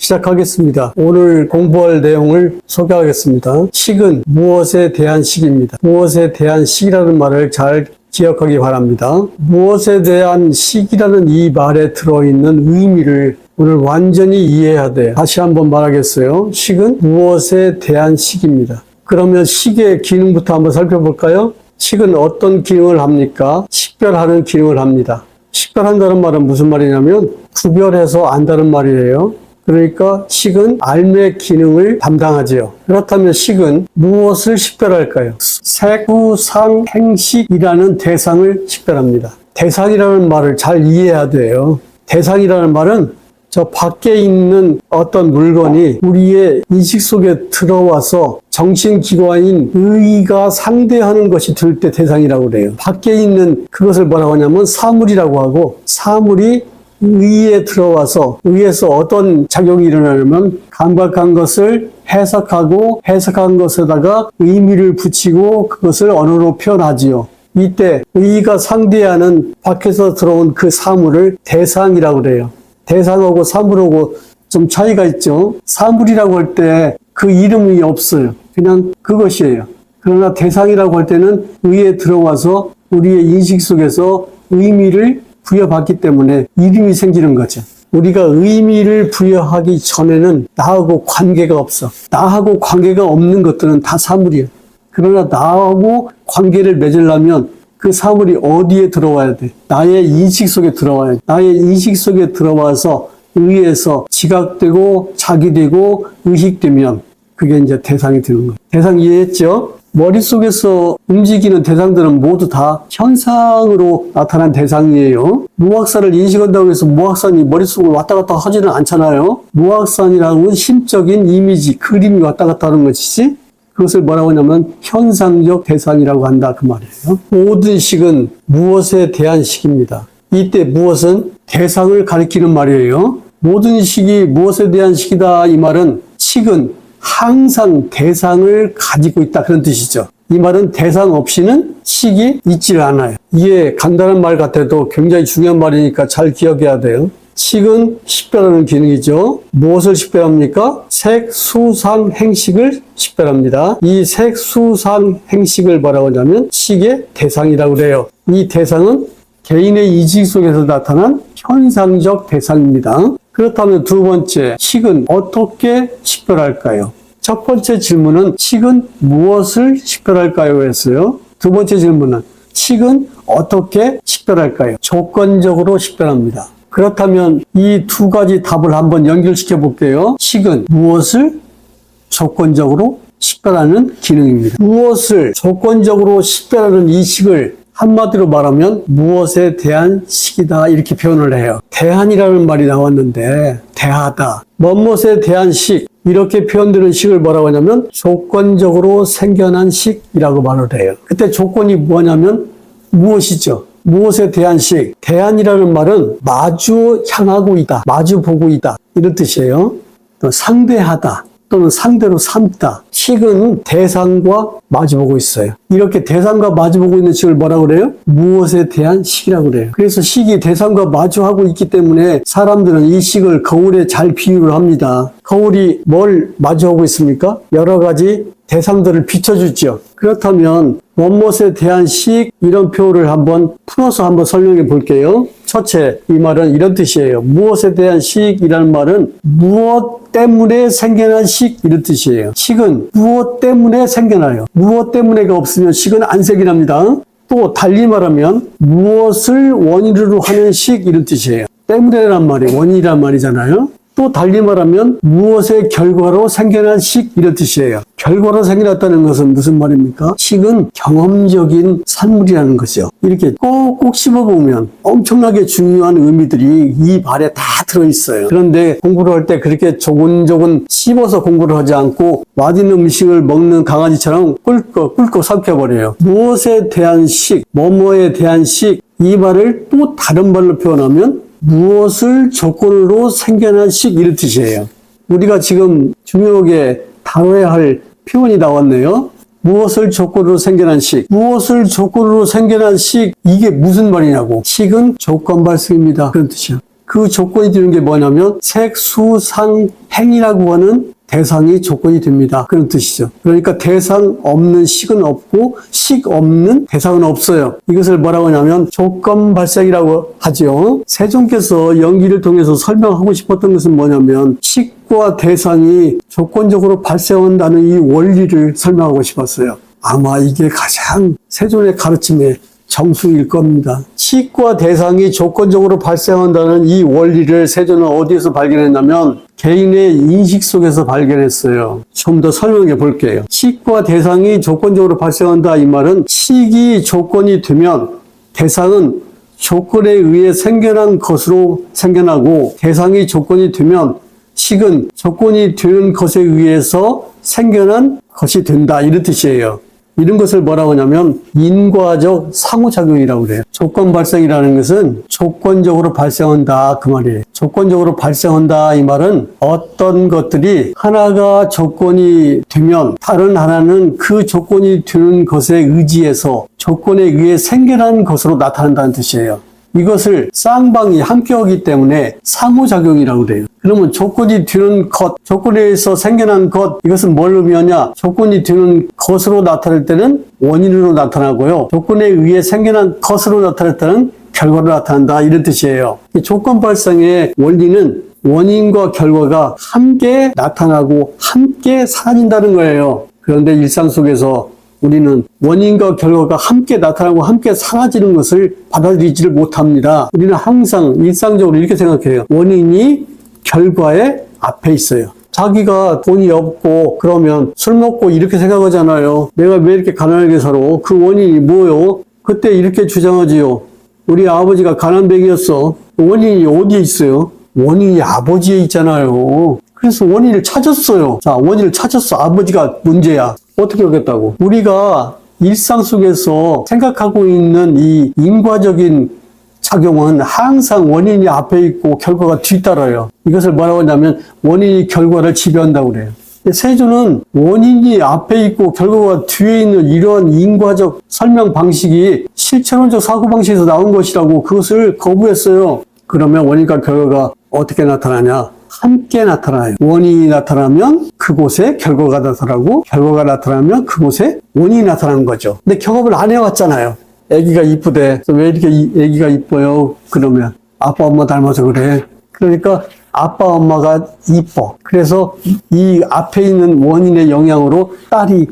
시작하겠습니다. 오늘 공부할 내용을 소개하겠습니다. 식은 무엇에 대한 식입니다. 무엇에 대한 식이라는 말을 잘 기억하기 바랍니다. 무엇에 대한 식이라는 이 말에 들어있는 의미를 오늘 완전히 이해해야 돼요. 다시 한번 말하겠어요. 식은 무엇에 대한 식입니다. 그러면 식의 기능부터 한번 살펴볼까요? 식은 어떤 기능을 합니까? 식별하는 기능을 합니다. 식별한다는 말은 무슨 말이냐면 구별해서 안다는 말이에요. 그러니까 식은 알매 기능을 담당하지요. 그렇다면 식은 무엇을 식별할까요? 색, 수, 상, 행식이라는 대상을 식별합니다. 대상이라는 말을 잘 이해해야 돼요. 대상이라는 말은 저 밖에 있는 어떤 물건이 우리의 인식 속에 들어와서 정신기관인 의가 상대하는 것이 들 때 대상이라고 그래요. 밖에 있는 그것을 뭐라고 하냐면 사물이라고 하고, 사물이 의에 들어와서 의에서 어떤 작용이 일어나냐면 감각한 것을 해석하고 해석한 것에다가 의미를 붙이고 그것을 언어로 표현하지요. 이때 의가 상대하는 밖에서 들어온 그 사물을 대상이라고 그래요. 대상하고 사물하고 좀 차이가 있죠. 사물이라고 할 때 그 이름이 없어요. 그냥 그것이에요. 그러나 대상이라고 할 때는 의에 들어와서 우리의 인식 속에서 의미를 부여받기 때문에 이름이 생기는 거죠. 우리가 의미를 부여하기 전에는 나하고 관계가 없어. 나하고 관계가 없는 것들은 다 사물이에요. 그러나 나하고 관계를 맺으려면 그 사물이 어디에 들어와야 돼? 나의 인식 속에 들어와야 돼. 나의 인식 속에 들어와서 의에서 지각되고 자기되고 의식되면 그게 이제 대상이 되는 거예요. 대상 이해했죠? 머릿속에서 움직이는 대상들은 모두 다 현상으로 나타난 대상이에요. 무악산을 인식한다고 해서 무악산이 머릿속으로 왔다 갔다 하지는 않잖아요. 무악산이라는 건 심적인 이미지, 그림이 왔다 갔다 하는 것이지, 그것을 뭐라고 하냐면 현상적 대상이라고 한다 그 말이에요. 모든 식은 무엇에 대한 식입니다. 이때 무엇은 대상을 가리키는 말이에요. 모든 식이 무엇에 대한 식이다 이 말은 식은 항상 대상을 가지고 있다 그런 뜻이죠. 이 말은 대상 없이는 식이 있지를 않아요. 이게 간단한 말 같아도 굉장히 중요한 말이니까 잘 기억해야 돼요. 식은 식별하는 기능이죠. 무엇을 식별합니까? 색, 수, 상, 행식을 식별합니다. 이 색, 수, 상, 행식을 뭐라고 하냐면 식의 대상이라고 그래요. 이 대상은 개인의 인식 속에서 나타난 현상적 대상입니다. 그렇다면 두 번째, 식은 어떻게 식별할까요? 첫 번째 질문은 식은 무엇을 식별할까요? 했어요. 두 번째 질문은 식은 어떻게 식별할까요? 조건적으로 식별합니다. 그렇다면 이 두 가지 답을 한번 연결시켜 볼게요. 식은 무엇을 조건적으로 식별하는 기능입니다. 무엇을 조건적으로 식별하는 이 식을 한마디로 말하면 무엇에 대한 식이다 이렇게 표현을 해요. 대한이라는 말이 나왔는데 대하다, 무엇에 대한 식 이렇게 표현되는 식을 뭐라고 하냐면 조건적으로 생겨난 식이라고 말을 해요. 그때 조건이 뭐냐면 무엇이죠? 무엇에 대한 식. 대한이라는 말은 마주 향하고 있다, 마주 보고 있다 이런 뜻이에요. 또 상대하다 또는 상대로 삼다. 식은 대상과 마주보고 있어요. 이렇게 대상과 마주보고 있는 식을 뭐라고 그래요? 무엇에 대한 식이라고 그래요. 그래서 식이 대상과 마주하고 있기 때문에 사람들은 이 식을 거울에 잘 비유를 합니다. 거울이 뭘 마주하고 있습니까? 여러 가지 대상들을 비춰주죠. 그렇다면 무엇에 대한 식 이런 표현을 한번 풀어서 한번 설명해 볼게요. 첫째, 이 말은 이런 뜻이에요. 무엇에 대한 식이라는 말은 무엇 때문에 생겨난 식 이런 뜻이에요. 식은 무엇 때문에 생겨나요. 무엇 때문에가 없으면 식은 안 생겨납니다. 또 달리 말하면 무엇을 원인으로 하는 식 이런 뜻이에요. 때문에란 말이 원인이란 말이잖아요. 또 달리 말하면 무엇의 결과로 생겨난 식 이런 뜻이에요. 결과로 생겨났다는 것은 무슨 말입니까? 식은 경험적인 산물이라는 거죠. 이렇게 꼭꼭 씹어보면 엄청나게 중요한 의미들이 이 말에 다 들어있어요. 그런데 공부를 할 때 그렇게 조곤조곤 씹어서 공부를 하지 않고 맛있는 음식을 먹는 강아지처럼 꿀꺽꿀꺽 삼켜버려요. 무엇에 대한 식, 뭐뭐에 대한 식, 이 말을 또 다른 말로 표현하면 무엇을 조건으로 생겨난 식 이런 뜻이에요. 우리가 지금 중요하게 다뤄야 할 표현이 나왔네요. 무엇을 조건으로 생겨난 식. 무엇을 조건으로 생겨난 식. 이게 무슨 말이냐고. 식은 조건 발생입니다. 그런 뜻이야. 그 조건이 되는 게 뭐냐면 색수상행이라고 하는 대상이 조건이 됩니다. 그런 뜻이죠. 그러니까 대상 없는 식은 없고 식 없는 대상은 없어요. 이것을 뭐라고 하냐면 조건 발생이라고 하죠. 세종께서 연기를 통해서 설명하고 싶었던 것은 뭐냐면 식과 대상이 조건적으로 발생한다는 이 원리를 설명하고 싶었어요. 아마 이게 가장 세종의 가르침의 정수일 겁니다. 식과 대상이 조건적으로 발생한다는 이 원리를 세종은 어디에서 발견했냐면 개인의 인식 속에서 발견했어요. 좀 더 설명해 볼게요. 식과 대상이 조건적으로 발생한다 이 말은 식이 조건이 되면 대상은 조건에 의해 생겨난 것으로 생겨나고 대상이 조건이 되면 식은 조건이 되는 것에 의해서 생겨난 것이 된다 이런 뜻이에요. 이런 것을 뭐라고 하냐면 인과적 상호작용이라고 그래요. 조건 발생이라는 것은 조건적으로 발생한다 그 말이에요. 조건적으로 발생한다 이 말은 어떤 것들이 하나가 조건이 되면 다른 하나는 그 조건이 되는 것에 의지해서 조건에 의해 생겨난 것으로 나타난다는 뜻이에요. 이것을 쌍방이 함께 하기 때문에 상호작용이라고 그래요. 그러면 조건이 되는 것, 조건에 의해서 생겨난 것, 이것은 뭘 의미하냐? 조건이 되는 것으로 나타날 때는 원인으로 나타나고요. 조건에 의해 생겨난 것으로 나타날 때는 결과로 나타난다. 이런 뜻이에요. 이 조건 발생의 원리는 원인과 결과가 함께 나타나고 함께 사라진다는 거예요. 그런데 일상 속에서 우리는 원인과 결과가 함께 나타나고 함께 사라지는 것을 받아들이지를 못합니다. 우리는 항상 일상적으로 이렇게 생각해요. 원인이 결과의 앞에 있어요. 자기가 돈이 없고 그러면 술 먹고 이렇게 생각하잖아요. 내가 왜 이렇게 가난하게 살아? 그 원인이 뭐요? 그때 이렇게 주장하지요. 우리 아버지가 가난뱅이였어. 원인이 어디에 있어요? 원인이 아버지에 있잖아요. 그래서 원인을 찾았어요. 자, 원인을 찾았어. 아버지가 문제야. 어떻게 하겠다고? 우리가 일상 속에서 생각하고 있는 이 인과적인 작용은 항상 원인이 앞에 있고 결과가 뒤따라요. 이것을 뭐라고 하냐면 원인이 결과를 지배한다고 그래요. 세조는 원인이 앞에 있고 결과가 뒤에 있는 이러한 인과적 설명 방식이 실체론적 사고방식에서 나온 것이라고 그것을 거부했어요. 그러면 원인과 결과가 어떻게 나타나냐? 함께 나타나요. 원인이 나타나면 그곳에 결과가 나타나고 결과가 나타나면 그곳에 원인이 나타나는 거죠. 근데 경험을 안 해왔잖아요. 애기가 이쁘대. 왜 이렇게 애기가 이뻐요? 그러면 아빠 엄마 닮아서 그래. 그러니까 아빠 엄마가 이뻐. 그래서 이 앞에 있는 원인의 영향으로 딸이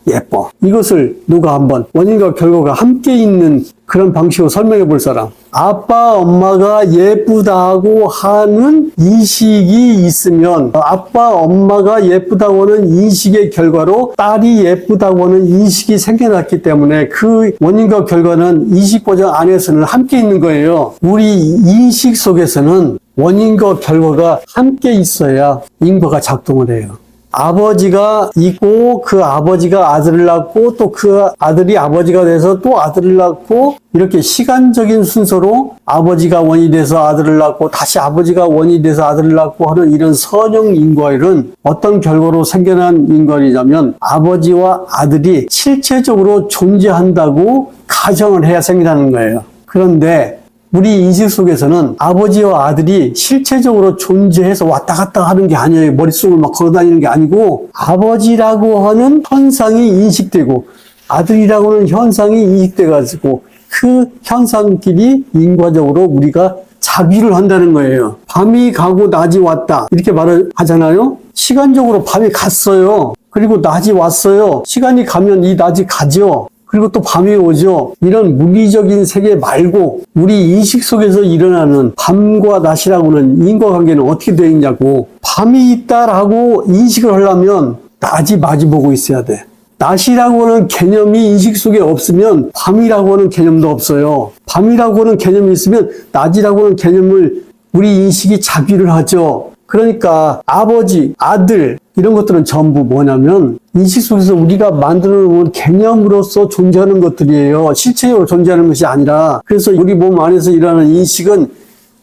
예뻐. 이것을 누가 한번 원인과 결과가 함께 있는 그런 방식으로 설명해 볼 사람. 아빠 엄마가 예쁘다고 하는 인식이 있으면 아빠 엄마가 예쁘다고 하는 인식의 결과로 딸이 예쁘다고 하는 인식이 생겨났기 때문에 그 원인과 결과는 인식 과정 안에서는 함께 있는 거예요. 우리 인식 속에서는 원인과 결과가 함께 있어야 인과가 작동을 해요. 아버지가 있고 그 아버지가 아들을 낳고 또 그 아들이 아버지가 돼서 또 아들을 낳고 이렇게 시간적인 순서로 아버지가 원이 돼서 아들을 낳고 다시 아버지가 원이 돼서 아들을 낳고 하는 이런 선형 인과일은 어떤 결과로 생겨난 인과이냐면 아버지와 아들이 실체적으로 존재한다고 가정을 해야 생기는 거예요. 그런데 우리 인식 속에서는 아버지와 아들이 실체적으로 존재해서 왔다 갔다 하는 게 아니에요. 머릿속을 막 걸어다니는 게 아니고 아버지라고 하는 현상이 인식되고 아들이라고 하는 현상이 인식돼가지고 그 현상끼리 인과적으로 우리가 자비를 한다는 거예요. 밤이 가고 낮이 왔다 이렇게 말을 하잖아요. 시간적으로 밤이 갔어요. 그리고 낮이 왔어요. 시간이 가면 이 낮이 가죠. 그리고 또 밤이 오죠. 이런 물리적인 세계 말고 우리 인식 속에서 일어나는 밤과 낮이라고는 인과관계는 어떻게 되어 있냐고. 밤이 있다라고 인식을 하려면 낮이 마주보고 있어야 돼. 낮이라고 하는 개념이 인식 속에 없으면 밤이라고 하는 개념도 없어요. 밤이라고 하는 개념이 있으면 낮이라고 하는 개념을 우리 인식이 자비를 하죠. 그러니까 아버지, 아들 이런 것들은 전부 뭐냐면 인식 속에서 우리가 만들어 놓은 개념으로서 존재하는 것들이에요. 실체적으로 존재하는 것이 아니라. 그래서 우리 몸 안에서 일어나는 인식은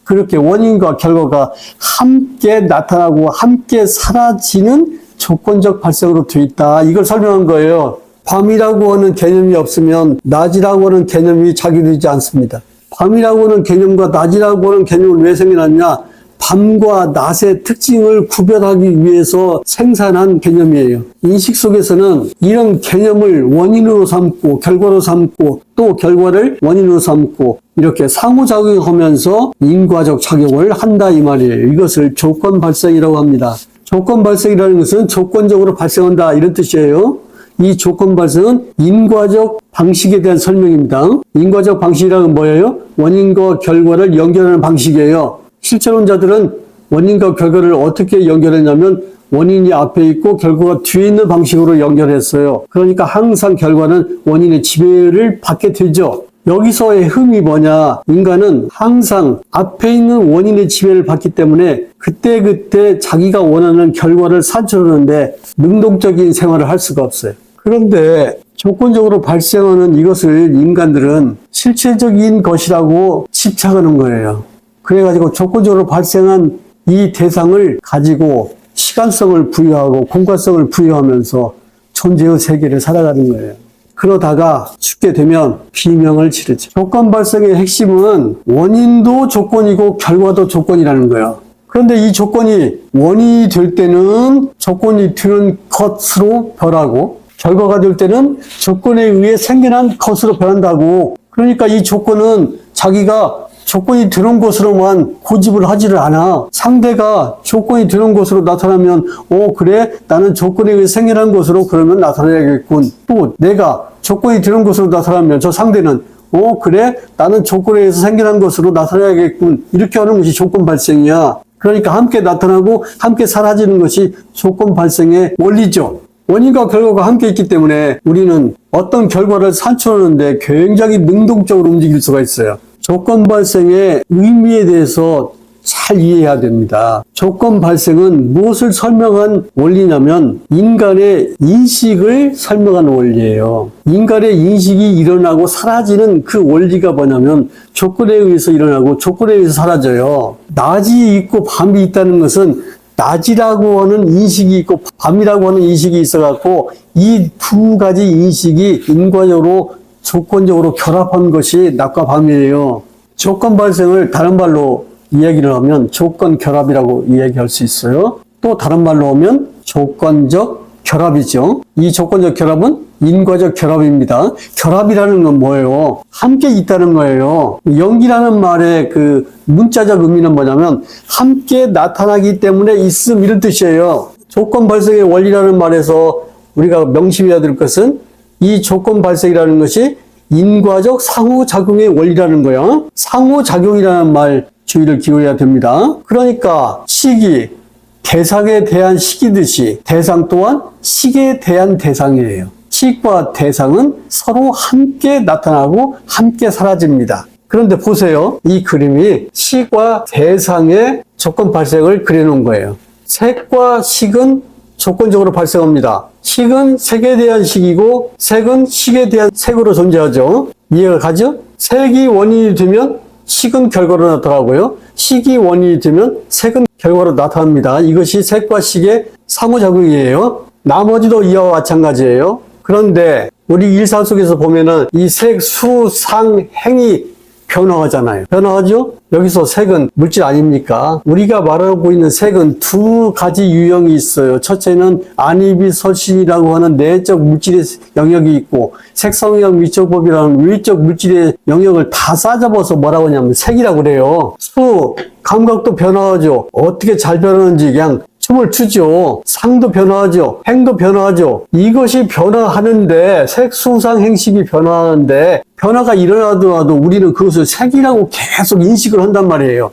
그렇게 원인과 결과가 함께 나타나고 함께 사라지는 조건적 발생으로 되어 있다. 이걸 설명한 거예요. 밤이라고 하는 개념이 없으면 낮이라고 하는 개념이 자기되지 않습니다. 밤이라고 하는 개념과 낮이라고 하는 개념을 왜 생겨났냐? 밤과 낮의 특징을 구별하기 위해서 생산한 개념이에요. 인식 속에서는 이런 개념을 원인으로 삼고 결과로 삼고 또 결과를 원인으로 삼고 이렇게 상호작용하면서 인과적 작용을 한다 이 말이에요. 이것을 조건 발생이라고 합니다. 조건 발생이라는 것은 조건적으로 발생한다 이런 뜻이에요. 이 조건 발생은 인과적 방식에 대한 설명입니다. 인과적 방식이라는 건 뭐예요? 원인과 결과를 연결하는 방식이에요. 실체론자들은 원인과 결과를 어떻게 연결했냐면 원인이 앞에 있고 결과가 뒤에 있는 방식으로 연결했어요. 그러니까 항상 결과는 원인의 지배를 받게 되죠. 여기서의 흠이 뭐냐? 인간은 항상 앞에 있는 원인의 지배를 받기 때문에 그때그때 자기가 원하는 결과를 산출하는데 능동적인 생활을 할 수가 없어요. 그런데 조건적으로 발생하는 이것을 인간들은 실체적인 것이라고 집착하는 거예요. 그래가지고 조건적으로 발생한 이 대상을 가지고 시간성을 부여하고 공간성을 부여하면서 존재의 세계를 살아가는 거예요. 그러다가 죽게 되면 비명을 지르죠. 조건 발생의 핵심은 원인도 조건이고 결과도 조건이라는 거예요. 그런데 이 조건이 원인이 될 때는 조건이 되는 것으로 변하고 결과가 될 때는 조건에 의해 생겨난 것으로 변한다고. 그러니까 이 조건은 자기가 조건이 되는 것으로만 고집을 하지를 않아. 상대가 조건이 되는 것으로 나타나면 그래 나는 조건에 의해 생겨난 것으로 그러면 나타나야겠군. 또 내가 조건이 되는 것으로 나타나면 저 상대는 그래 나는 조건에 의해서 생겨난 것으로 나타나야겠군. 이렇게 하는 것이 조건 발생이야. 그러니까 함께 나타나고 함께 사라지는 것이 조건 발생의 원리죠. 원인과 결과가 함께 있기 때문에 우리는 어떤 결과를 산출하는데 굉장히 능동적으로 움직일 수가 있어요. 조건 발생의 의미에 대해서 잘 이해해야 됩니다. 조건 발생은 무엇을 설명한 원리냐면 인간의 인식을 설명하는 원리예요. 인간의 인식이 일어나고 사라지는 그 원리가 뭐냐면 조건에 의해서 일어나고 조건에 의해서 사라져요. 낮이 있고 밤이 있다는 것은 낮이라고 하는 인식이 있고 밤이라고 하는 인식이 있어갖고 이 두 가지 인식이 인과적으로 조건적으로 결합한 것이 낮과 밤이에요. 조건 발생을 다른 말로 이야기를 하면 조건 결합이라고 이야기할 수 있어요. 또 다른 말로 하면 조건적 결합이죠. 이 조건적 결합은 인과적 결합입니다. 결합이라는 건 뭐예요? 함께 있다는 거예요. 연기라는 말의 그 문자적 의미는 뭐냐면 함께 나타나기 때문에 있음 이런 뜻이에요. 조건 발생의 원리라는 말에서 우리가 명심해야 될 것은 이 조건 발생이라는 것이 인과적 상호작용의 원리라는 거야. 상호작용이라는 말 주의를 기울여야 됩니다. 그러니까 식이 대상에 대한 식이듯이 대상 또한 식에 대한 대상이에요. 식과 대상은 서로 함께 나타나고 함께 사라집니다. 그런데 보세요. 이 그림이 식과 대상의 조건 발생을 그려놓은 거예요. 색과 식은 조건적으로 발생합니다. 식은 색에 대한 식이고 색은 식에 대한 색으로 존재하죠. 이해가 가죠? 색이 원인이 되면 식은 결과로 나타나고요. 식이 원인이 되면 색은 결과로 나타납니다. 이것이 색과 식의 상호작용이에요. 나머지도 이와 마찬가지예요. 그런데 우리 일상 속에서 보면은 이 색, 수, 상, 행이 변화하잖아요. 변화하죠? 여기서 색은 물질 아닙니까? 우리가 말하고 있는 색은 두 가지 유형이 있어요. 첫째는 안이비설신이라고 하는 내적 물질의 영역이 있고 색성형 미적법이라는 외적 물질의 영역을 다 싸잡아서 뭐라고 하냐면 색이라고 그래요. 수, 감각도 변화하죠. 어떻게 잘 변하는지 그냥 춤을 추죠. 상도 변화하죠. 행도 변화하죠. 이것이 변화하는데 색수상 행식이 변화하는데 변화가 일어나더라도 우리는 그것을 색이라고 계속 인식을 한단 말이에요.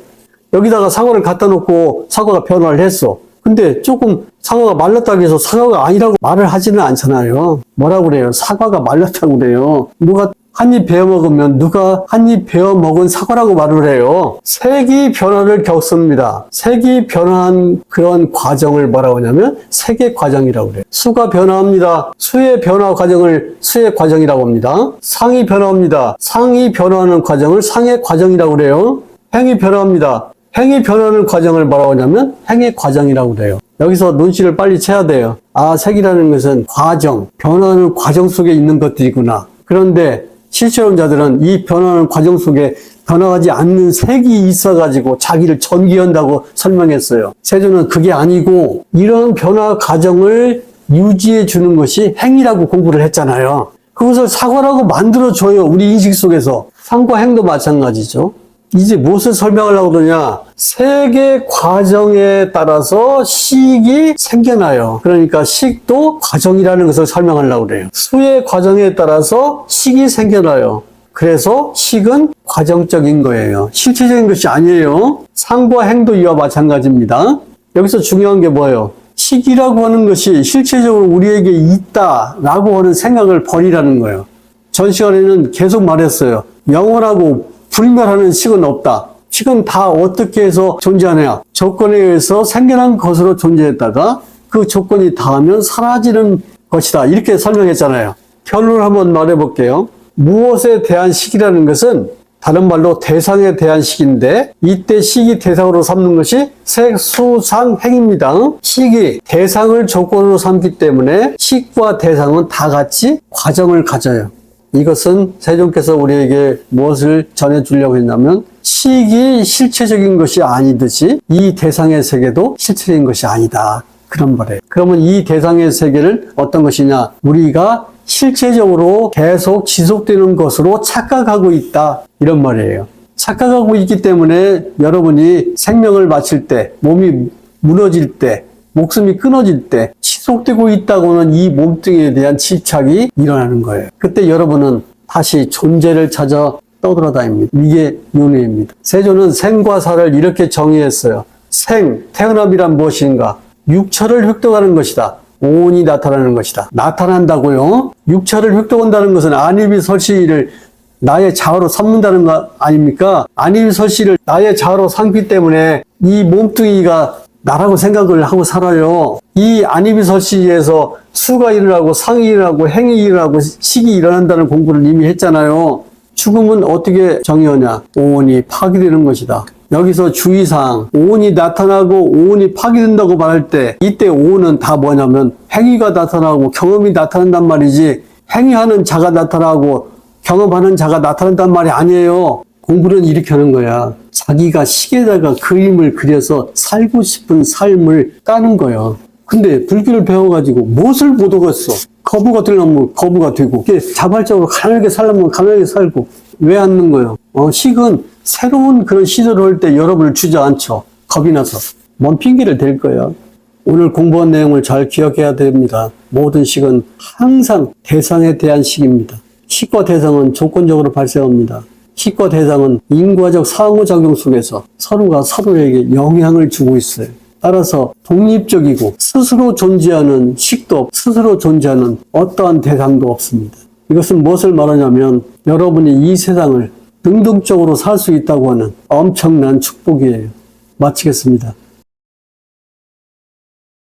여기다가 사과를 갖다 놓고 사과가 변화를 했어. 근데 조금 사과가 말랐다고 해서 사과가 아니라고 말을 하지는 않잖아요. 뭐라고 그래요? 사과가 말랐다고 그래요. 누가 한 입 베어 먹으면 누가 한 입 베어 먹은 사과라고 말을 해요. 색이 변화를 겪습니다. 색이 변화한 그런 과정을 뭐라고 하냐면 색의 과정이라고 그래요. 수가 변화합니다. 수의 변화 과정을 수의 과정이라고 합니다. 상이 변화합니다. 상이 변화하는 과정을 상의 과정이라고 그래요. 행이 변화합니다. 행이 변하는 과정을 뭐라고 하냐면 행의 과정이라고 그래요. 여기서 눈치를 빨리 채야 돼요. 아, 색이라는 것은 과정, 변화하는 과정 속에 있는 것들이구나. 그런데 실체론자들은 이 변화하는 과정 속에 변화하지 않는 색이 있어가지고 자기를 전개한다고 설명했어요. 세조는 그게 아니고 이런 변화 과정을 유지해 주는 것이 행위라고 공부를 했잖아요. 그것을 사과라고 만들어줘요. 우리 인식 속에서. 상과 행도 마찬가지죠. 이제 무엇을 설명하려고 그러냐? 세계 과정에 따라서 식이 생겨나요. 그러니까 식도 과정이라는 것을 설명하려고 그래요. 수의 과정에 따라서 식이 생겨나요. 그래서 식은 과정적인 거예요. 실체적인 것이 아니에요. 상과 행도 이와 마찬가지입니다. 여기서 중요한 게 뭐예요? 식이라고 하는 것이 실체적으로 우리에게 있다라고 하는 생각을 버리라는 거예요. 전 시간에는 계속 말했어요. 영원하고 불멸하는 식은 없다. 식은 다 어떻게 해서 존재하냐? 조건에 의해서 생겨난 것으로 존재했다가 그 조건이 닿으면 사라지는 것이다. 이렇게 설명했잖아요. 결론을 한번 말해볼게요. 무엇에 대한 식이라는 것은 다른 말로 대상에 대한 식인데 이때 식이 대상으로 삼는 것이 색수상행입니다. 식이 대상을 조건으로 삼기 때문에 식과 대상은 다 같이 과정을 가져요. 이것은 세종께서 우리에게 무엇을 전해주려고 했냐면 식이 실체적인 것이 아니듯이 이 대상의 세계도 실체적인 것이 아니다. 그런 말이에요. 그러면 이 대상의 세계를 어떤 것이냐? 우리가 실체적으로 계속 지속되는 것으로 착각하고 있다. 이런 말이에요. 착각하고 있기 때문에 여러분이 생명을 마칠 때, 몸이 무너질 때, 목숨이 끊어질 때 지속되고 있다고는 이 몸뚱이에 대한 집착이 일어나는 거예요. 그때 여러분은 다시 존재를 찾아 떠돌아다닙니다. 이게 윤회입니다. 세조는 생과 사를 이렇게 정의했어요. 생, 태어남이란 무엇인가? 육처를 획득하는 것이다. 오온이 나타나는 것이다. 나타난다고요? 육처를 획득한다는 것은 안입이설시를 나의 자아로 삼는다는 거 아닙니까? 안입이설시를 나의 자아로 삼기 때문에 이 몸뚱이가 나라고 생각을 하고 살아요. 이 안입이설시에서 수가 일어나고 상이 일어나고 행이 일어나고 식이 일어난다는 공부를 이미 했잖아요. 죽음은 어떻게 정의하냐? 오온이 파괴되는 것이다. 여기서 주의사항, 오온이 나타나고 오온이 파괴된다고 말할 때 이때 오온은 다 뭐냐면 행위가 나타나고 경험이 나타난단 말이지 행위하는 자가 나타나고 경험하는 자가 나타난단 말이 아니에요. 공부는 이렇게 하는 거야. 자기가 식에다가 그림을 그려서 살고 싶은 삶을 까는 거야. 근데 불교를 배워가지고 무엇을 못 얻었어? 거부가 되려면 거부가 되고 자발적으로 가난하게 살려면 가난하게 살고 왜 않는 거예요? 식은 새로운 그런 시도를 할 때 여러분을 주저앉혀. 겁이 나서. 뭔 핑계를 댈 거야. 오늘 공부한 내용을 잘 기억해야 됩니다. 모든 식은 항상 대상에 대한 식입니다. 식과 대상은 조건적으로 발생합니다. 식과 대상은 인과적 상호작용 속에서 서로가 서로에게 영향을 주고 있어요. 따라서 독립적이고 스스로 존재하는 식도 스스로 존재하는 어떠한 대상도 없습니다. 이것은 무엇을 말하냐면 여러분이 이 세상을 능동적으로 살 수 있다고 하는 엄청난 축복이에요. 마치겠습니다.